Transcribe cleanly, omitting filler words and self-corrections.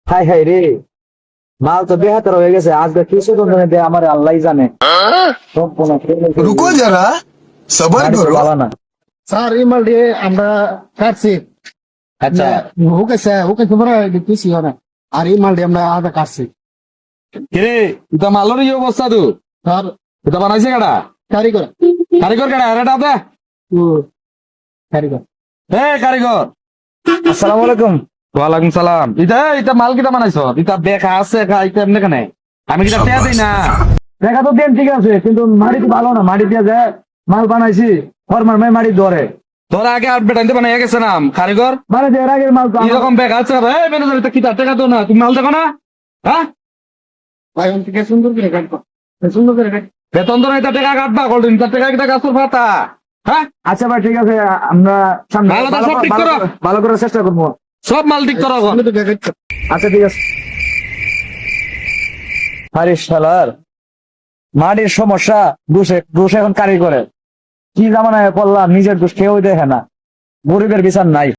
High high রে, মাল তো বেহাতের হয়ে গেছে। আজকে কিছু তো দেয় আমার আল্লাহ জানে। रुको जरा सबर গাড়ি তো करो। ভালো না। স্যার এই মাল দিয়ে আমরা কাটছি। আচ্ছা হুকেছে মনে হয় দিতেছি না। আর এই মাল দিয়ে আমরা আধা কাটছি। কিরে এটা মালর এই অবস্থা তো স্যার এটা বানাইছে কাটা কারিগর কারিগর কাটা আরেটা দে ও কারিগর এ কারিগর। আসসালামু আলাইকুম। ওয়ালাইকুম সালাম। এটা মাল কিটা বানাইছ? এটা দেখা আছে খাইতে এমনি কেন? আমি কিটা টেয়া দিই না। দেখা তো দেন ঠিক আছে, কিন্তু মাটি তো ভালো না। মাটি দিয়ে যে মাল বানাইছি ফরমার মাটি ধরে তোর আগে আর বেটাইতে বানাই গেছে নাম কারিগর। মানে যে এর আগের মাল তো আমার- এরকম বেগ আছে রে ম্যানেজার এটা কিটা টাকা তো না তুমি মাল দেখো না হ্যাঁ? ভাই অন থেকে সুন্দর করে কাটবো সুন্দর করে কাট বেতন তো নাই টাকা কাটবা গোল্ডেন তার টাকা কিটা গাছের পাতা হ্যাঁ? আচ্ছা ভাই ঠিক আছে, আমরা সামনে ভালো ভালো সব ঠিক ভালো করো। করে- ভালো করার চেষ্টা করবো। সব মাল ঠিক করো এখন। আমি তো কাটছি আচ্ছা ঠিক আছে। আরে শালার মাটির সমস্যা, ঘুষ এখন কারি করে। কি জামানায় পড়লাম, নিজের ঘুষ কেউ দেখে না, গরিবের বিচার নাই।